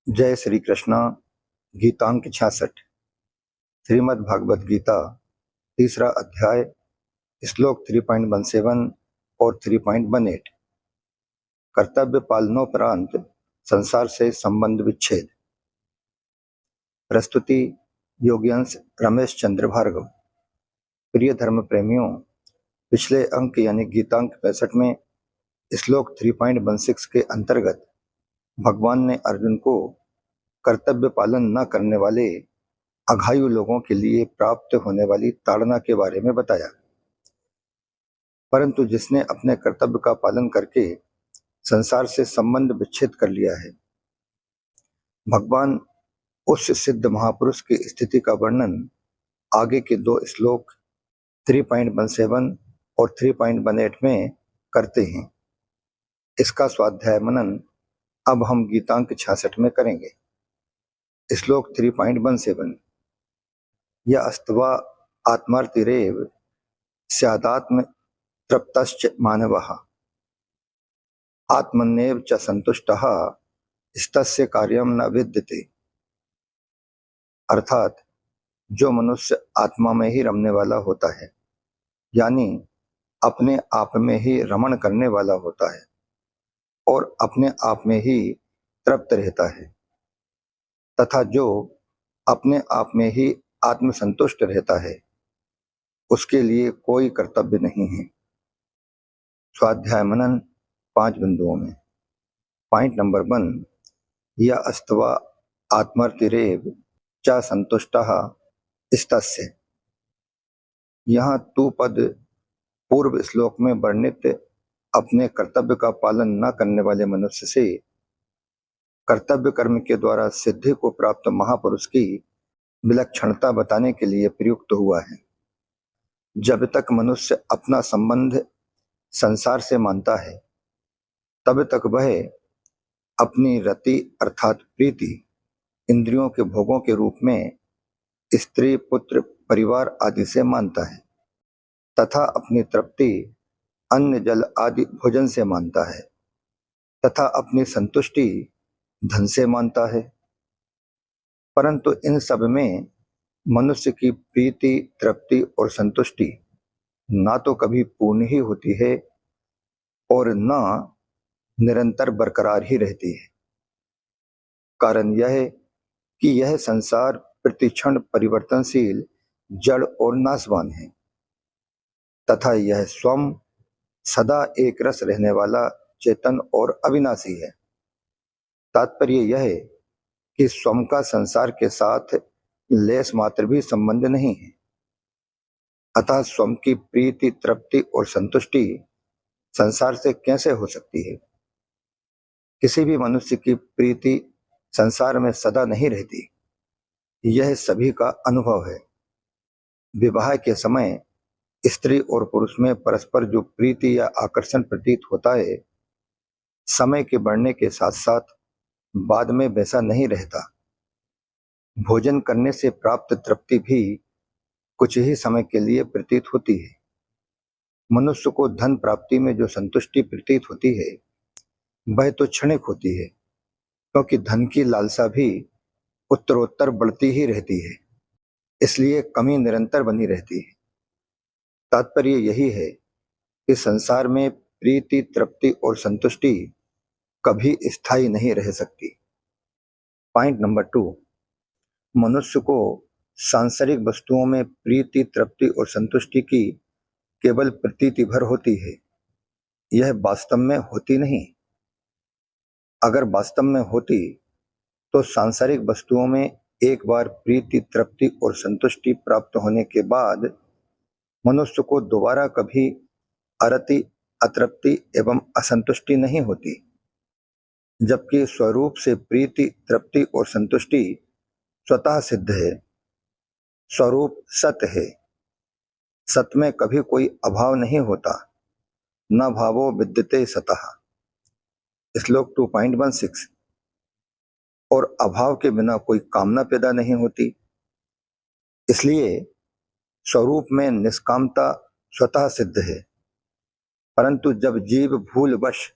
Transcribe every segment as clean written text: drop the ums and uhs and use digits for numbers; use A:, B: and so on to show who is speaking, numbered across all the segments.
A: जय श्री कृष्णा। गीतांक 66। श्रीमद् भागवत गीता, तीसरा अध्याय, श्लोक 3.17 और 3.18। कर्तव्य पालनोपरांत संसार से संबंध विच्छेद। प्रस्तुति योगियंश रमेश चंद्र भार्गव। प्रिय धर्म प्रेमियों, पिछले अंक यानी गीतांक 65 में श्लोक 3.16 के अंतर्गत भगवान ने अर्जुन को कर्तव्य पालन न करने वाले अघायु लोगों के लिए प्राप्त होने वाली ताड़ना के बारे में बताया। परंतु जिसने अपने कर्तव्य का पालन करके संसार से संबंध विच्छेद कर लिया है, भगवान उस सिद्ध महापुरुष की स्थिति का वर्णन आगे के दो श्लोक 3.17 और 3.18 में करते हैं। इसका स्वाध्याय मनन अब हम गीतांक 66 में करेंगे। श्लोक 3.17। या अस्तवा आत्मार्तिरेव स्यादात्म तृप्तश्च मानवः आत्मन्येव च संतुष्टः स्तस्य कार्यम न विद्यते। अर्थात जो मनुष्य आत्मा में ही रमने वाला होता है, यानी अपने आप में ही रमण करने वाला होता है और अपने आप में ही तृप्त रहता है, तथा जो अपने आप में ही आत्मसंतुष्ट रहता है, उसके लिए कोई कर्तव्य नहीं है। स्वाध्याय मनन 5 बिंदुओं में। Point number 1। या अस्तवा आत्मर्तिरेव च संतुष्टः स्तस्य। यहाँ तू पद पूर्व श्लोक में वर्णित अपने कर्तव्य का पालन न करने वाले मनुष्य से कर्तव्य कर्म के द्वारा सिद्धि को प्राप्त महापुरुष की विलक्षणता बताने के लिए प्रयुक्त हुआ है। जब तक मनुष्य अपना संबंध संसार से मानता है, तब तक वह अपनी रति अर्थात प्रीति इंद्रियों के भोगों के रूप में स्त्री, पुत्र, परिवार आदि से मानता है, तथा अपनी तृप्ति अन्न, जल आदि भोजन से मानता है, तथा अपनी संतुष्टि धन से मानता है। परंतु इन सब में मनुष्य की प्रीति, तृप्ति और संतुष्टि ना तो कभी पूर्ण ही होती है और न निरंतर बरकरार ही रहती है। कारण यह है कि यह संसार प्रतिक्षण परिवर्तनशील, जड़ और नाशवान है, तथा यह स्वयं सदा एक रस रहने वाला, चेतन और अविनाशी है। तात्पर्य यह है कि स्वयं का संसार के साथ लेस मात्र भी संबंध नहीं है। अतः स्वयं की प्रीति, तृप्ति और संतुष्टि संसार से कैसे हो सकती है? किसी भी मनुष्य की प्रीति संसार में सदा नहीं रहती, यह सभी का अनुभव है। विवाह के समय स्त्री और पुरुष में परस्पर जो प्रीति या आकर्षण प्रतीत होता है, समय के बढ़ने के साथ साथ बाद में वैसा नहीं रहता। भोजन करने से प्राप्त तृप्ति भी कुछ ही समय के लिए प्रतीत होती है। मनुष्य को धन प्राप्ति में जो संतुष्टि प्रतीत होती है, वह तो क्षणिक होती है, क्योंकि धन की लालसा भी उत्तरोत्तर बढ़ती ही रहती है, इसलिए कमी निरंतर बनी रहती है। तात्पर्य यही है कि संसार में प्रीति, तृप्ति और संतुष्टि कभी स्थायी नहीं रह सकती। Point number 2। मनुष्य को सांसारिक वस्तुओं में प्रीति, तृप्ति और संतुष्टि की केवल प्रतीति भर होती है, यह वास्तव में होती नहीं। अगर वास्तव में होती तो सांसारिक वस्तुओं में एक बार प्रीति, तृप्ति और संतुष्टि प्राप्त होने के बाद मनुष्य को दोबारा कभी अरति, अतृप्ति एवं असंतुष्टि नहीं होती। जबकि स्वरूप से प्रीति, तृप्ति और संतुष्टि स्वतः सिद्ध है। स्वरूप सत है। सत में कभी कोई अभाव नहीं होता। न भावो विद्यते सतः। श्लोक 2.16। और अभाव के बिना कोई कामना पैदा नहीं होती। इसलिए स्वरूप में निष्कामता स्वतः सिद्ध है। परंतु जब जीव भूलवश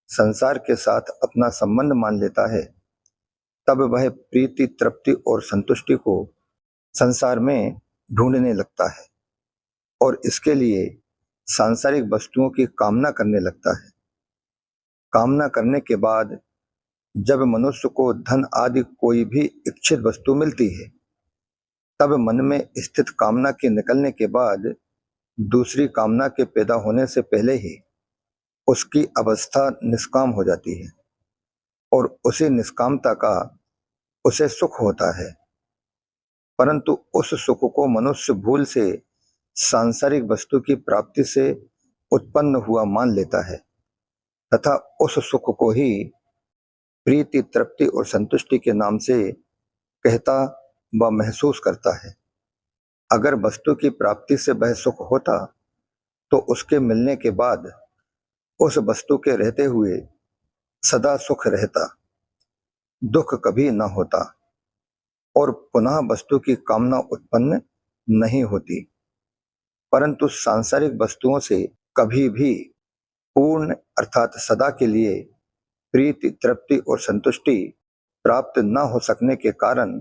A: संसार के साथ अपना संबंध मान लेता है, तब वह प्रीति, तृप्ति और संतुष्टि को संसार में ढूंढने लगता है और इसके लिए सांसारिक वस्तुओं की कामना करने लगता है। कामना करने के बाद जब मनुष्य को धन आदि कोई भी इच्छित वस्तु मिलती है, तब मन में स्थित कामना के निकलने के बाद दूसरी कामना के पैदा होने से पहले ही उसकी अवस्था निष्काम हो जाती है और उसी निष्कामता का उसे सुख होता है। परंतु उस सुख को मनुष्य भूल से सांसारिक वस्तु की प्राप्ति से उत्पन्न हुआ मान लेता है तथा उस सुख को ही प्रीति, तृप्ति और संतुष्टि के नाम से कहता व महसूस करता है। अगर वस्तु की प्राप्ति से वह सुख होता तो उसके मिलने के बाद उस वस्तु के रहते हुए सदा सुख रहता, दुख कभी न होता और पुनः वस्तु की कामना उत्पन्न नहीं होती। परंतु सांसारिक वस्तुओं से कभी भी पूर्ण अर्थात सदा के लिए प्रीति, तृप्ति और संतुष्टि प्राप्त न हो सकने के कारण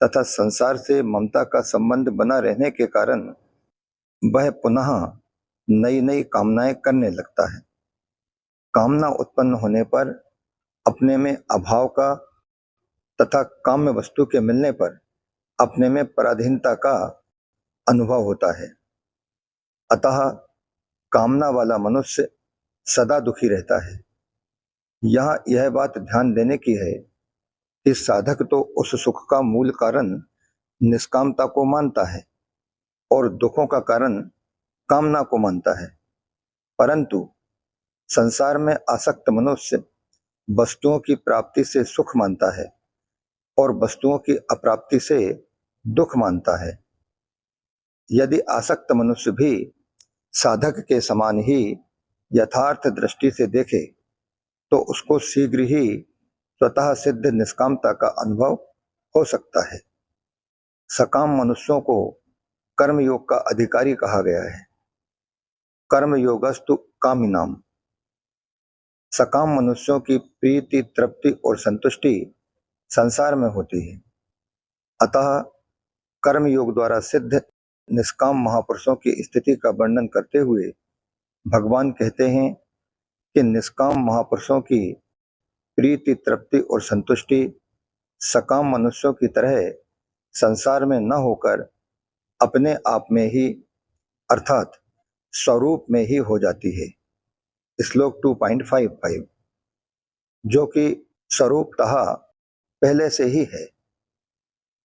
A: तथा संसार से ममता का संबंध बना रहने के कारण वह पुनः नई नई कामनाएं करने लगता है। कामना उत्पन्न होने पर अपने में अभाव का तथा काम्य वस्तु के मिलने पर अपने में पराधीनता का अनुभव होता है। अतः कामना वाला मनुष्य सदा दुखी रहता है। यहाँ यह बात ध्यान देने की है कि साधक तो उस सुख का मूल कारण निष्कामता को मानता है और दुखों का कारण कामना को मानता है, परंतु संसार में आसक्त मनुष्य वस्तुओं की प्राप्ति से सुख मानता है और वस्तुओं की अप्राप्ति से दुख मानता है। यदि आसक्त मनुष्य भी साधक के समान ही यथार्थ दृष्टि से देखे तो उसको शीघ्र ही स्वतः सिद्ध निष्कामता का अनुभव हो सकता है। सकाम मनुष्यों को कर्मयोग का अधिकारी कहा गया है। कर्म योगस्तु कामिनाम। सकाम मनुष्यों की प्रीति, तृप्ति और संतुष्टि संसार में होती है। अतः कर्म योग द्वारा सिद्ध निष्काम महापुरुषों की स्थिति का वर्णन करते हुए भगवान कहते हैं कि निष्काम महापुरुषों की प्रीति, तृप्ति और संतुष्टि सकाम मनुष्यों की तरह संसार में न होकर अपने आप में ही अर्थात स्वरूप में ही हो जाती है। श्लोक 2.55 जो कि स्वरूपतः पहले से ही है।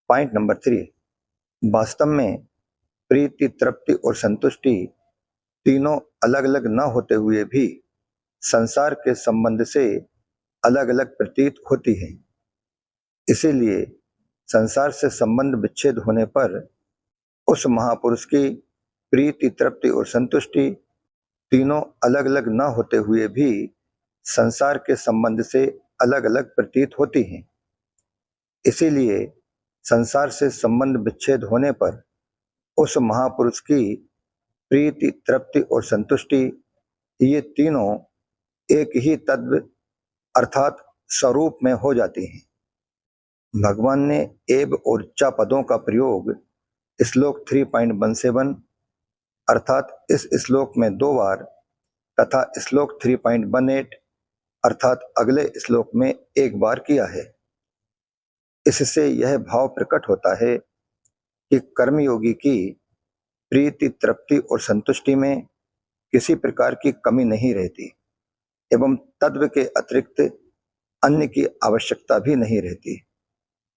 A: पॉइंट नंबर 3 वास्तव में प्रीति, तृप्ति और संतुष्टि तीनों अलग अलग न होते हुए भी संसार के संबंध से अलग अलग प्रतीत होती है। इसीलिए संसार से संबंध विच्छेद होने पर उस महापुरुष की प्रीति, तृप्ति और संतुष्टि तीनों अलग अलग न होते हुए भी संसार के संबंध से अलग अलग प्रतीत होती हैं। इसीलिए संसार से संबंध विच्छेद होने पर उस महापुरुष की प्रीति, तृप्ति और संतुष्टि ये तीनों एक ही तत्व अर्थात स्वरूप में हो जाती हैं। भगवान ने एब और च पदों का प्रयोग श्लोक 3.17 अर्थात इस श्लोक में 2 बार तथा श्लोक 3.18 अर्थात अगले श्लोक में 1 बार किया है। इससे यह भाव प्रकट होता है कि कर्मयोगी की प्रीति, तृप्ति और संतुष्टि में किसी प्रकार की कमी नहीं रहती एवं तत्व के अतिरिक्त अन्य की आवश्यकता भी नहीं रहती।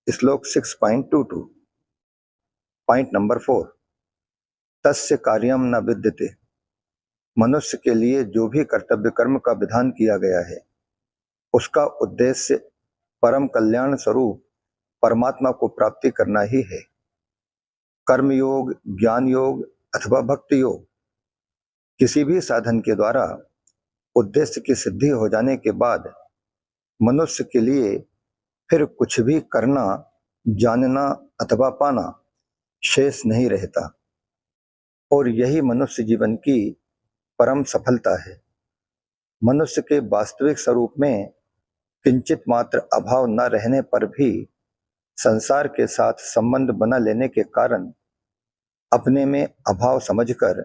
A: श्लोक 6.22 पॉइंट नंबर 4 तस्य कार्यम न विद्यते। मनुष्य के लिए जो भी कर्तव्य कर्म का विधान किया गया है उसका उद्देश्य परम कल्याण स्वरूप परमात्मा को प्राप्ति करना ही है। कर्म योग, ज्ञान योग अथवा भक्ति योग किसी भी साधन के द्वारा उद्देश्य की सिद्धि हो जाने के बाद मनुष्य के लिए फिर कुछ भी करना, जानना अथवा पाना शेष नहीं रहता और यही मनुष्य जीवन की परम सफलता है। मनुष्य के वास्तविक स्वरूप में किंचित मात्र अभाव न रहने पर भी संसार के साथ संबंध बना लेने के कारण अपने में अभाव समझकर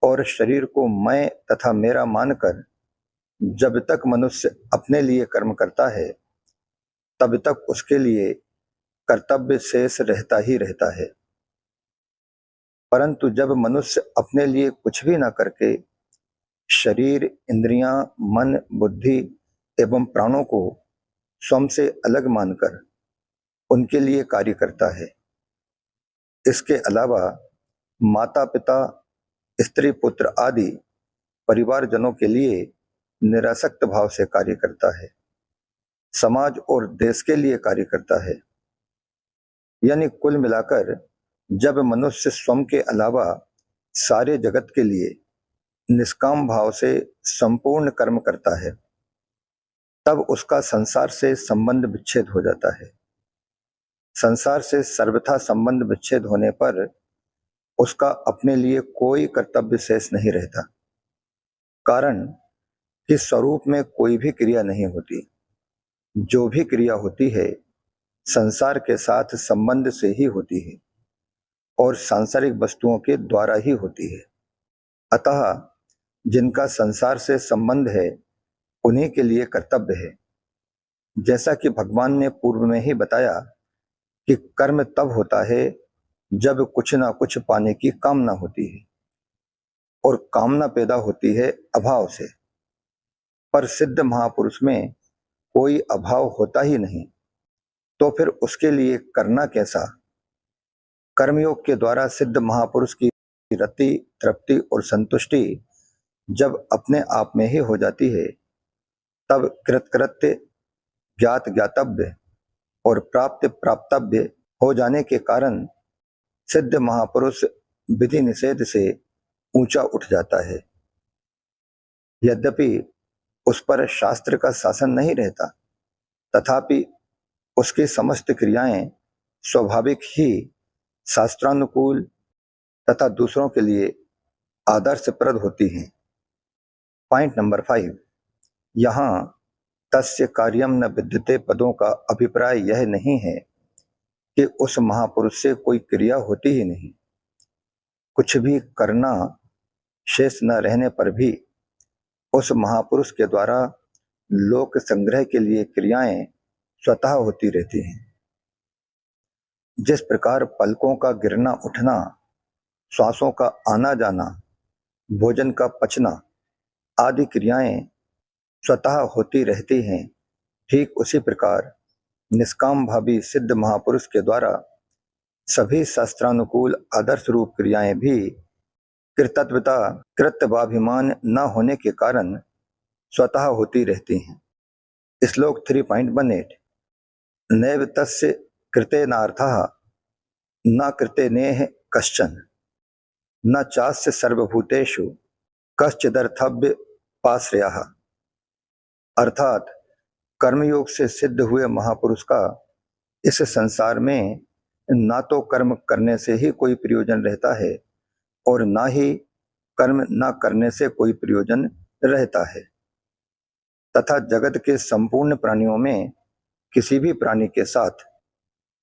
A: और शरीर को मैं तथा मेरा मानकर जब तक मनुष्य अपने लिए कर्म करता है तब तक उसके लिए कर्तव्य शेष रहता ही रहता है। परंतु जब मनुष्य अपने लिए कुछ भी न करके शरीर, इंद्रियां, मन, बुद्धि एवं प्राणों को स्वयं से अलग मानकर उनके लिए कार्य करता है, इसके अलावा माता पिता, स्त्री पुत्र आदि परिवारजनों के लिए निरासक्त भाव से कार्य करता है, समाज और देश के लिए कार्य करता है, यानी कुल मिलाकर जब मनुष्य स्वयं के अलावा सारे जगत के लिए निष्काम भाव से संपूर्ण कर्म करता है तब उसका संसार से संबंध विच्छेद हो जाता है। संसार से सर्वथा संबंध विच्छेद होने पर उसका अपने लिए कोई कर्तव्य शेष नहीं रहता, कारण कि स्वरूप में कोई भी क्रिया नहीं होती। जो भी क्रिया होती है संसार के साथ संबंध से ही होती है और सांसारिक वस्तुओं के द्वारा ही होती है। अतः जिनका संसार से संबंध है उन्हीं के लिए कर्तव्य है। जैसा कि भगवान ने पूर्व में ही बताया कि कर्म तब होता है जब कुछ ना कुछ पाने की कामना होती है और कामना पैदा होती है अभाव से, पर सिद्ध महापुरुष में कोई अभाव होता ही नहीं, तो फिर उसके लिए करना कैसा। कर्मयोग के द्वारा सिद्ध महापुरुष की रति, तृप्ति और संतुष्टि जब अपने आप में ही हो जाती है तब कृतकृत्य, ज्ञात ज्ञातव्य और प्राप्त प्राप्तव्य हो जाने के कारण सिद्ध महापुरुष विधि निषेध से ऊंचा उठ जाता है। यद्यपि उस पर शास्त्र का शासन नहीं रहता, तथापि उसकी समस्त क्रियाएं स्वाभाविक ही शास्त्रानुकूल तथा दूसरों के लिए आदर्शप्रद होती हैं। पॉइंट नंबर 5, यहाँ तस्य कार्यम न विद्यते पदों का अभिप्राय यह नहीं है कि उस महापुरुष से कोई क्रिया होती ही नहीं। कुछ भी करना शेष न रहने पर भी उस महापुरुष के द्वारा लोक संग्रह के लिए क्रियाएं स्वतः होती रहती हैं। जिस प्रकार पलकों का गिरना उठना, श्वासों का आना जाना, भोजन का पचना आदि क्रियाएं स्वतः होती रहती हैं, ठीक उसी प्रकार निष्काम भावी सिद्ध महापुरुष के द्वारा सभी शास्त्रानुकूल आदर्श रूप क्रियाएं भी कृतत्वता, कृतभाभिमान न होने के कारण स्वतः होती रहती हैं। श्लोक 3.18 नैव तस्य कृतेनार्थः न कृतेनेह कश्चन न चास्य सर्वभूतेषु कश्चिदर्थव्य पाश्रयः। अर्थात कर्मयोग से सिद्ध हुए महापुरुष का इस संसार में ना तो कर्म करने से ही कोई प्रयोजन रहता है और ना ही कर्म न करने से कोई प्रयोजन रहता है, तथा जगत के संपूर्ण प्राणियों में किसी भी प्राणी के साथ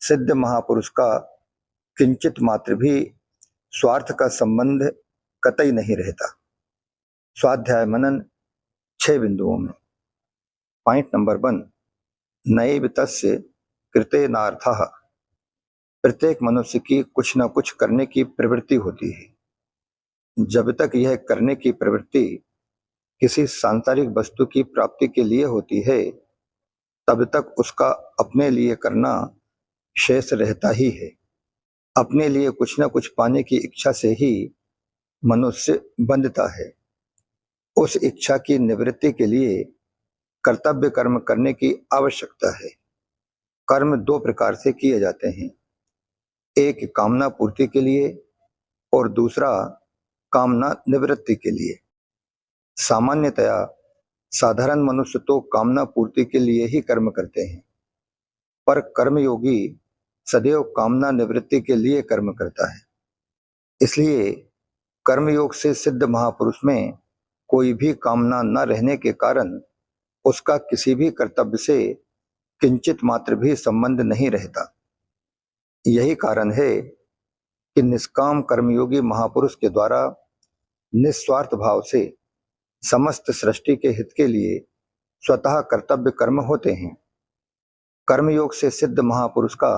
A: सिद्ध महापुरुष का किंचित मात्र भी स्वार्थ का संबंध कतई नहीं रहता। स्वाध्याय मनन 6 बिंदुओं में। पॉइंट नंबर 1 नैव तस्य कृतेनार्थः। प्रत्येक मनुष्य की कुछ न कुछ करने की प्रवृत्ति होती है। जब तक यह करने की प्रवृत्ति किसी सांसारिक वस्तु की प्राप्ति के लिए होती है तब तक उसका अपने लिए करना शेष रहता ही है। अपने लिए कुछ न कुछ पाने की इच्छा से ही मनुष्य बंधता है। उस इच्छा की निवृत्ति के लिए कर्तव्य कर्म करने की आवश्यकता है। कर्म 2 प्रकार से किए जाते हैं, एक कामना पूर्ति के लिए और दूसरा कामना निवृत्ति के लिए। सामान्यतया साधारण मनुष्य तो कामना पूर्ति के लिए ही कर्म करते हैं, पर कर्मयोगी सदैव कामना निवृत्ति के लिए कर्म करता है। इसलिए कर्मयोग से सिद्ध महापुरुष में कोई भी कामना न रहने के कारण उसका किसी भी कर्तव्य से किंचित मात्र भी संबंध नहीं रहता। यही कारण है कि निष्काम कर्मयोगी महापुरुष के द्वारा निस्वार्थ भाव से समस्त सृष्टि के हित के लिए स्वतः कर्तव्य कर्म होते हैं। कर्मयोग से सिद्ध महापुरुष का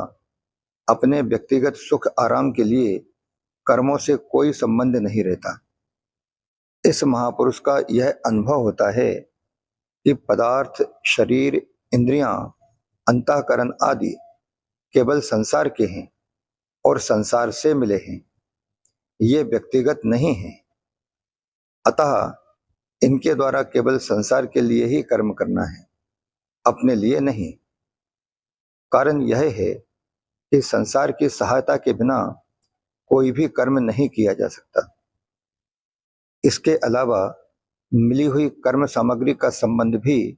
A: अपने व्यक्तिगत सुख आराम के लिए कर्मों से कोई संबंध नहीं रहता। इस महापुरुष का यह अनुभव होता है कि पदार्थ, शरीर, इंद्रियां, अंतःकरण आदि केवल संसार के हैं और संसार से मिले हैं, ये व्यक्तिगत नहीं हैं। अतः इनके द्वारा केवल संसार के लिए ही कर्म करना है, अपने लिए नहीं। कारण यह है कि संसार की सहायता के बिना कोई भी कर्म नहीं किया जा सकता। इसके अलावा मिली हुई कर्म सामग्री का संबंध भी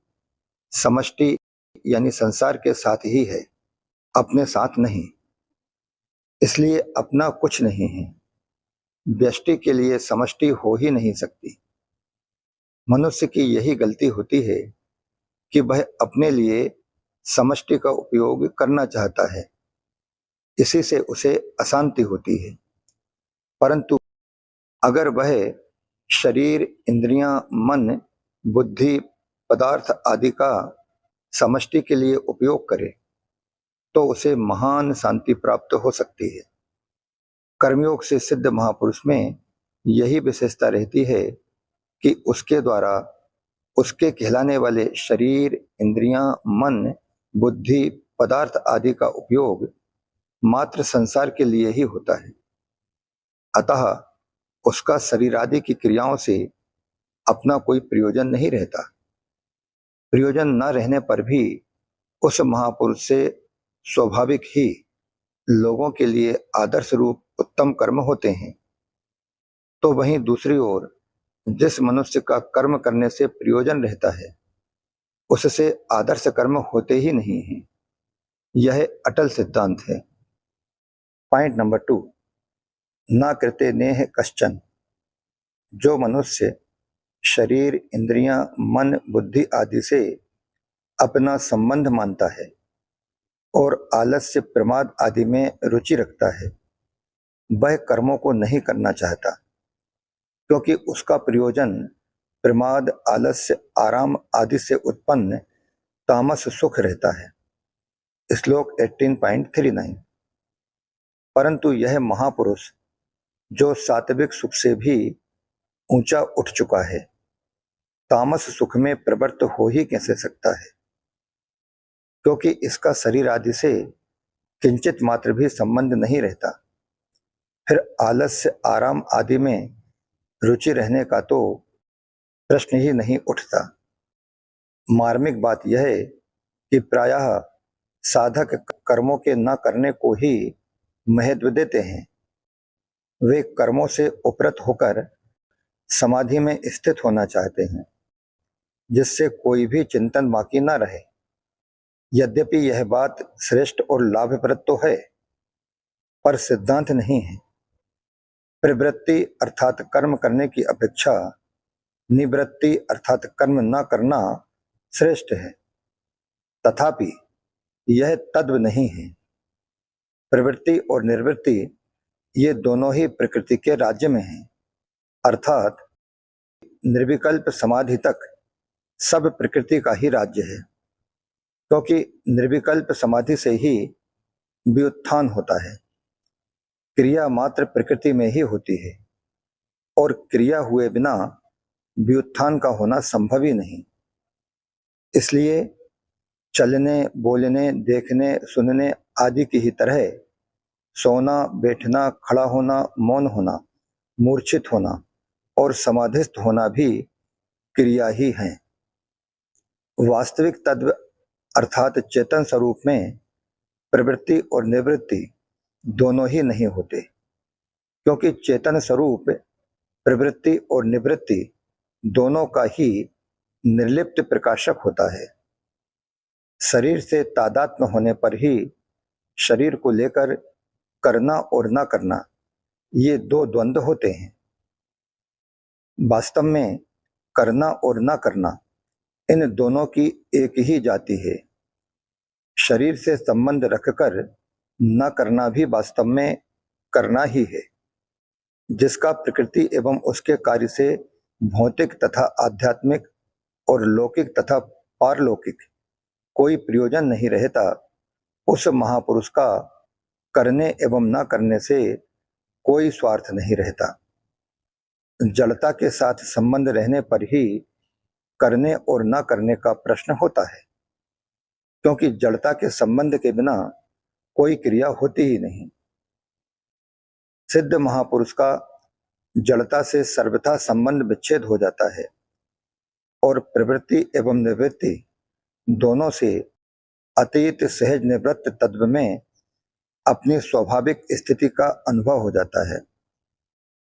A: समष्टि यानी संसार के साथ ही है, अपने साथ नहीं। इसलिए अपना कुछ नहीं है। व्यष्टि के लिए समष्टि हो ही नहीं सकती। मनुष्य की यही गलती होती है कि वह अपने लिए समष्टि का उपयोग करना चाहता है, इसी से उसे अशांति होती है। परंतु अगर वह शरीर, इंद्रियां, मन, बुद्धि, पदार्थ आदि का समष्टि के लिए उपयोग करे तो उसे महान शांति प्राप्त हो सकती है। कर्मयोग से सिद्ध महापुरुष में यही विशेषता रहती है कि उसके द्वारा उसके कहलाने वाले शरीर, इंद्रियां, मन, बुद्धि, पदार्थ आदि का उपयोग मात्र संसार के लिए ही होता है। अतः उसका शरीर आदि की क्रियाओं से अपना कोई प्रयोजन नहीं रहता। प्रयोजन न रहने पर भी उस महापुरुष से स्वाभाविक ही लोगों के लिए आदर्श रूप उत्तम कर्म होते हैं। तो वहीं दूसरी ओर जिस मनुष्य का कर्म करने से प्रयोजन रहता है, उससे आदर्श कर्म होते ही नहीं हैं। यह अटल सिद्धांत है। पॉइंट नंबर 2, न कृते नेह कश्चन। जो मनुष्य शरीर, इंद्रियां, मन, बुद्धि आदि से अपना संबंध मानता है और आलस्य, प्रमाद आदि में रुचि रखता है, वह कर्मों को नहीं करना चाहता, क्योंकि उसका प्रयोजन प्रमाद, आलस्य, आराम आदि से उत्पन्न तामस सुख रहता है। श्लोक 18.39। परंतु यह महापुरुष जो सात्विक सुख से भी ऊंचा उठ चुका है, तामस सुख में प्रवृत्त हो ही कैसे सकता है, क्योंकि इसका शरीर आदि से किंचित मात्र भी संबंध नहीं रहता। फिर आलस्य, आराम आदि में रुचि रहने का तो प्रश्न ही नहीं उठता। मार्मिक बात यह है कि प्रायः साधक कर्मों के न करने को ही महत्व देते हैं। वे कर्मों से उपरत होकर समाधि में स्थित होना चाहते हैं, जिससे कोई भी चिंतन बाकी न रहे। यद्यपि यह बात श्रेष्ठ और लाभप्रद तो है, पर सिद्धांत नहीं है। प्रवृत्ति अर्थात कर्म करने की अपेक्षा निवृत्ति अर्थात कर्म न करना श्रेष्ठ है। तथापि यह तद्व नहीं है। प्रवृत्ति और निवृत्ति ये दोनों ही प्रकृति के राज्य में हैं, अर्थात निर्विकल्प समाधि तक सब प्रकृति का ही राज्य है, क्योंकि निर्विकल्प समाधि से ही व्युत्थान होता है। क्रिया मात्र प्रकृति में ही होती है और क्रिया हुए बिना व्युत्थान का होना संभव ही नहीं। इसलिए चलने, बोलने, देखने, सुनने आदि की ही तरह सोना, बैठना, खड़ा होना, मौन होना, मूर्छित होना और समाधिस्थ होना भी क्रिया ही है। वास्तविक तत्व अर्थात चेतन स्वरूप में प्रवृत्ति और निवृत्ति दोनों ही नहीं होते, क्योंकि चेतन स्वरूप प्रवृत्ति और निवृत्ति दोनों का ही निर्लिप्त प्रकाशक होता है। शरीर से तादात्म्य होने पर ही शरीर को लेकर करना और न करना ये दो द्वंद्व होते हैं। वास्तव में करना और न करना इन दोनों की एक ही जाति है। शरीर से संबंध रखकर न करना भी वास्तव में करना ही है, जिसका प्रकृति एवं उसके कार्य से भौतिक तथा आध्यात्मिक और लौकिक तथा पारलौकिक कोई प्रयोजन नहीं रहता। उस महापुरुष का करने एवं न करने से कोई स्वार्थ नहीं रहता। जड़ता के साथ संबंध रहने पर ही करने और न करने का प्रश्न होता है, क्योंकि जड़ता के संबंध के बिना कोई क्रिया होती ही नहीं। सिद्ध महापुरुष का जड़ता से सर्वथा संबंध विच्छेद हो जाता है और प्रवृत्ति एवं निवृत्ति दोनों से अतीत सहज निवृत्त तत्व में अपनी स्वाभाविक स्थिति का अनुभव हो जाता है।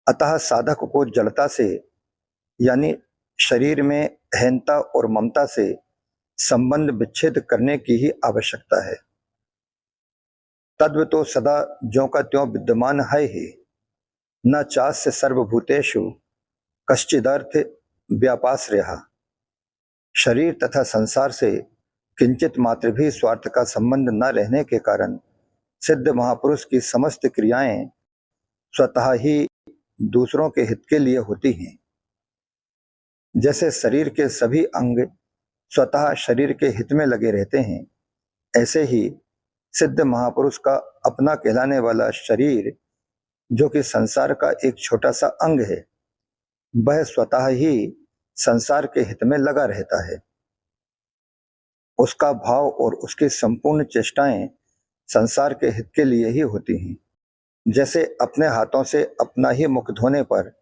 A: अतः साधक को जड़ता से यानी शरीर में अहंता और ममता से संबंध विच्छेद करने की ही आवश्यकता है। तत्व तो सदा ज्यों का त्यों विद्यमान है ही। न चास्य सर्वभूतेषु कश्चिदर्थ व्यापाश्रयः। शरीर तथा संसार से किंचित मात्र भी स्वार्थ का संबंध न रहने के कारण सिद्ध महापुरुष की समस्त क्रियाएं स्वतः ही दूसरों के हित के लिए होती हैं। जैसे शरीर के सभी अंग स्वतः शरीर के हित में लगे रहते हैं, ऐसे ही सिद्ध महापुरुष का अपना कहलाने वाला शरीर, जो कि संसार का एक छोटा सा अंग है, वह स्वतः ही संसार के हित में लगा रहता है। उसका भाव और उसकी संपूर्ण चेष्टाएं संसार के हित के लिए ही होती हैं। जैसे अपने हाथों से अपना ही मुख धोने पर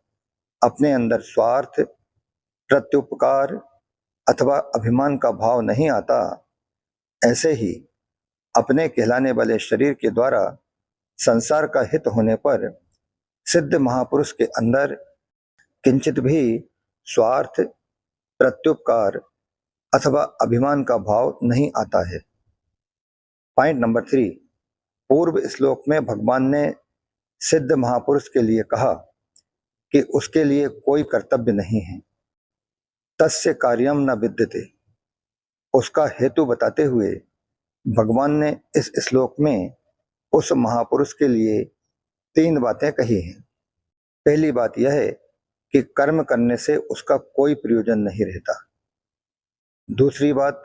A: अपने अंदर स्वार्थ, प्रत्युपकार अथवा अभिमान का भाव नहीं आता, ऐसे ही अपने कहलाने वाले शरीर के द्वारा संसार का हित होने पर सिद्ध महापुरुष के अंदर किंचित भी स्वार्थ, प्रत्युपकार अथवा अभिमान का भाव नहीं आता है। पॉइंट नंबर 3, पूर्व श्लोक में भगवान ने सिद्ध महापुरुष के लिए कहा कि उसके लिए कोई कर्तव्य नहीं है। तस्य कार्यम न विद्यते, उसका हेतु बताते हुए भगवान ने इस श्लोक में उस महापुरुष के लिए 3 बातें कही हैं। पहली बात यह है कि कर्म करने से उसका कोई प्रयोजन नहीं रहता। दूसरी बात,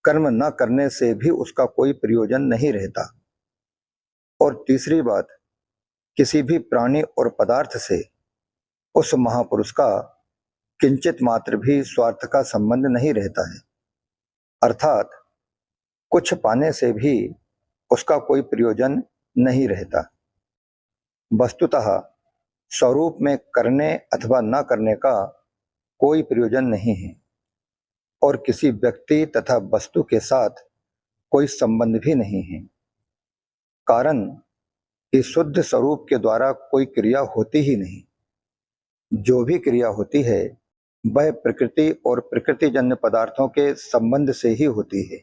A: कर्म न करने से भी उसका कोई प्रयोजन नहीं रहता। और तीसरी बात, किसी भी प्राणी और पदार्थ से उस महापुरुष का किंचित मात्र भी स्वार्थ का संबंध नहीं रहता है। अर्थात कुछ पाने से भी उसका कोई प्रयोजन नहीं रहता। वस्तुतः स्वरूप में करने अथवा न करने का कोई प्रयोजन नहीं है और किसी व्यक्ति तथा वस्तु के साथ कोई संबंध भी नहीं है। कारण कि शुद्ध स्वरूप के द्वारा कोई क्रिया होती ही नहीं। जो भी क्रिया होती है वह प्रकृति और प्रकृतिजन्य पदार्थों के संबंध से ही होती है।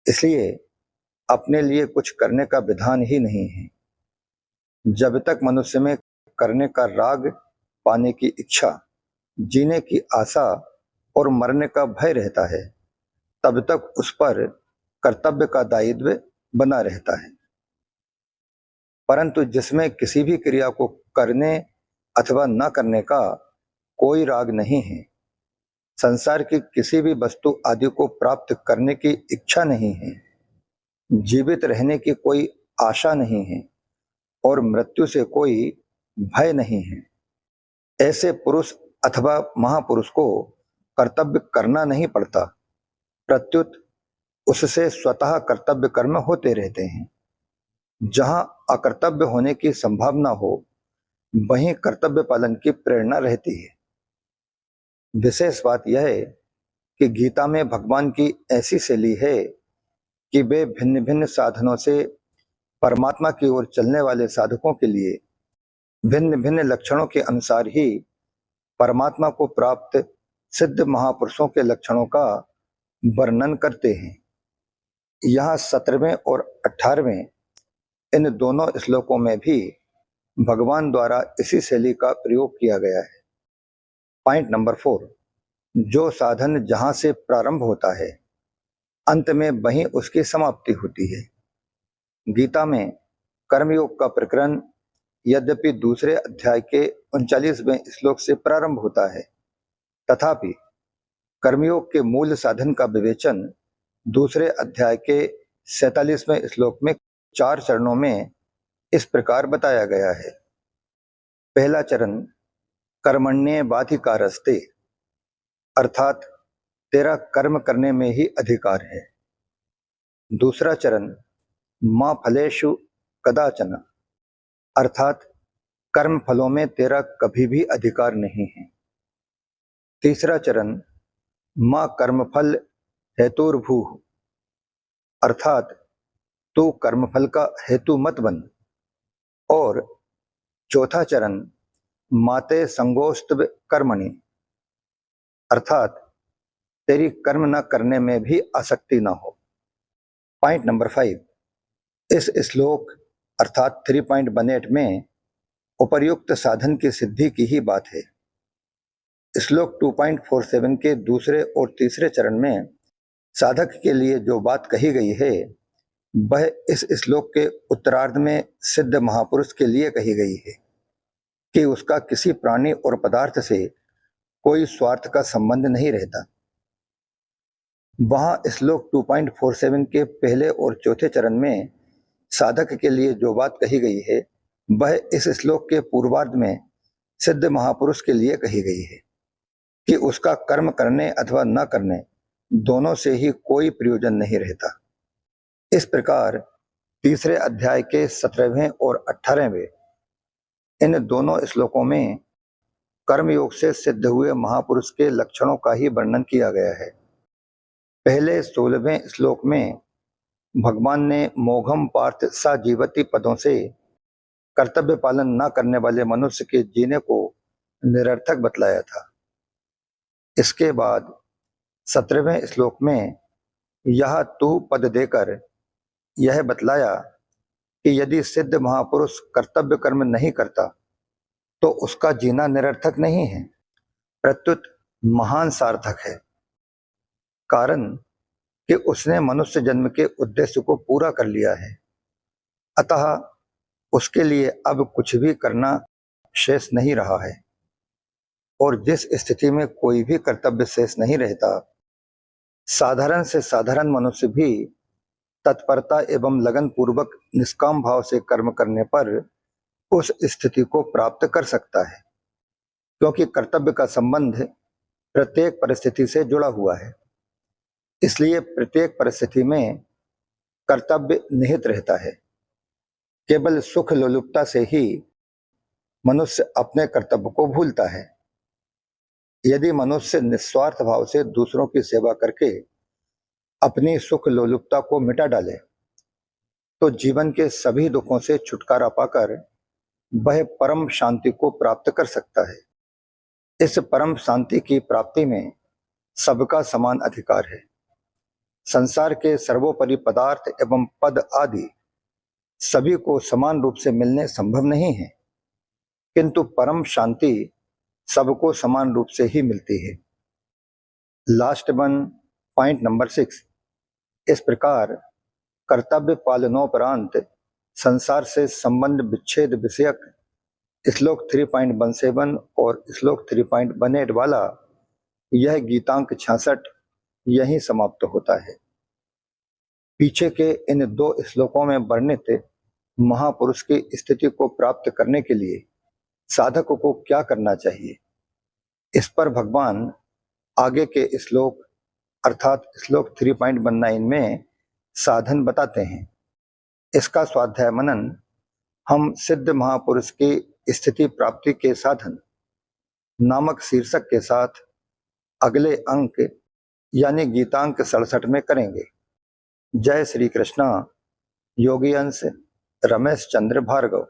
A: इसलिए अपने लिए कुछ करने का विधान ही नहीं है। जब तक मनुष्य में करने का राग, पाने की इच्छा, जीने की आशा और मरने का भय रहता है, तब तक उस पर कर्तव्य का दायित्व बना रहता है। परंतु जिसमें किसी भी क्रिया को करने अथवा न करने का कोई राग नहीं है, संसार की किसी भी वस्तु आदि को प्राप्त करने की इच्छा नहीं है, जीवित रहने की कोई आशा नहीं है और मृत्यु से कोई भय नहीं है, ऐसे पुरुष अथवा महापुरुष को कर्तव्य करना नहीं पड़ता। प्रत्युत उससे स्वतः कर्तव्य कर्म होते रहते हैं। जहां अकर्तव्य होने की संभावना हो, वहीं कर्तव्य पालन की प्रेरणा रहती है। विशेष बात यह है कि गीता में भगवान की ऐसी शैली है कि वे भिन्न भिन्न साधनों से परमात्मा की ओर चलने वाले साधकों के लिए भिन्न भिन्न लक्षणों के अनुसार ही परमात्मा को प्राप्त सिद्ध महापुरुषों के लक्षणों का वर्णन करते हैं। यहाँ 17वें और 18वें इन दोनों श्लोकों में भी भगवान द्वारा इसी शैली का प्रयोग किया गया है। पॉइंट नंबर 4, जो साधन जहां से प्रारंभ होता है अंत में वहीं उसकी समाप्ति होती है। गीता में कर्मयोग का प्रकरण यद्यपि दूसरे अध्याय के 39वें श्लोक से प्रारंभ होता है, तथापि कर्मयोग के मूल साधन का विवेचन दूसरे अध्याय के 47वें श्लोक में 4 चरणों में इस प्रकार बताया गया है। पहला चरण कर्मण्येवाधिकारस्ते, अर्थात तेरा कर्म करने में ही अधिकार है। दूसरा चरण मा फलेषु कदाचन, अर्थात कर्म फलों में तेरा कभी भी अधिकार नहीं है। तीसरा चरण मा कर्मफल हेतुर्भूः, अर्थात तू कर्मफल का हेतु मत बन। और चौथा चरण माते संगोस्तव कर्मणि, अर्थात तेरी कर्म न करने में भी आसक्ति न हो। पॉइंट नंबर 5, इस श्लोक अर्थात 3.18 में उपर्युक्त साधन की सिद्धि की ही बात है। श्लोक 2.47 के दूसरे और तीसरे चरण में साधक के लिए जो बात कही गई है वह इस श्लोक के उत्तरार्ध में सिद्ध महापुरुष के लिए कही गई है कि उसका किसी प्राणी और पदार्थ से कोई स्वार्थ का संबंध नहीं रहता। वहां श्लोक 2.47 के पहले और चौथे चरण में साधक के लिए जो बात कही गई है वह इस श्लोक के पूर्वार्ध में सिद्ध महापुरुष के लिए कही गई है कि उसका कर्म करने अथवा न करने दोनों से ही कोई प्रयोजन नहीं रहता। इस प्रकार तीसरे अध्याय के 17वें और 18वें इन दोनों श्लोकों में कर्मयोग से सिद्ध हुए महापुरुष के लक्षणों का ही वर्णन किया गया है। पहले 16वें श्लोक में भगवान ने मोघम पार्थ सा जीवति पदों से कर्तव्य पालन न करने वाले मनुष्य के जीने को निरर्थक बतलाया था। इसके बाद 17वें श्लोक में यह तू पद देकर यह बतलाया कि यदि सिद्ध महापुरुष कर्तव्य कर्म नहीं करता तो उसका जीना निरर्थक नहीं है, प्रत्युत महान सार्थक है। कारण कि उसने मनुष्य जन्म के उद्देश्य को पूरा कर लिया है, अतः उसके लिए अब कुछ भी करना शेष नहीं रहा है। और जिस स्थिति में कोई भी कर्तव्य शेष नहीं रहता, साधारण से साधारण मनुष्य भी तत्परता एवं लगन पूर्वक निष्काम भाव से कर्म करने पर उस स्थिति को प्राप्त कर सकता है, क्योंकि कर्तव्य का संबंध प्रत्येक परिस्थिति से जुड़ा हुआ है। इसलिए प्रत्येक परिस्थिति में कर्तव्य निहित रहता है। केवल सुख लोलुपता से ही मनुष्य अपने कर्तव्य को भूलता है। यदि मनुष्य निस्वार्थ भाव से दूसरों की सेवा करके अपनी सुख लोलुपता को मिटा डाले तो जीवन के सभी दुखों से छुटकारा पाकर वह परम शांति को प्राप्त कर सकता है। इस परम शांति की प्राप्ति में सबका समान अधिकार है। संसार के सर्वोपरि पदार्थ एवं पद आदि सभी को समान रूप से मिलने संभव नहीं है, किंतु परम शांति सबको समान रूप से ही मिलती है। लास्ट वन, पॉइंट नंबर 6, इस प्रकार कर्तव्य पालनोपरांत संसार से संबंध विच्छेद विषयक श्लोक 3.17 और श्लोक 3.18 वाला यह गीतांक 66 यहीं समाप्त होता है। पीछे के इन 2 श्लोकों में वर्णित महापुरुष की स्थिति को प्राप्त करने के लिए साधक को क्या करना चाहिए, इस पर भगवान आगे के श्लोक अर्थात श्लोक 3.19 में साधन बताते हैं। इसका स्वाध्याय मनन हम सिद्ध महापुरुष की स्थिति प्राप्ति के साधन नामक शीर्षक के साथ अगले अंक यानी गीतांक 67 में करेंगे। जय श्री कृष्णा। योगी अंश रमेश चंद्र भार्गव।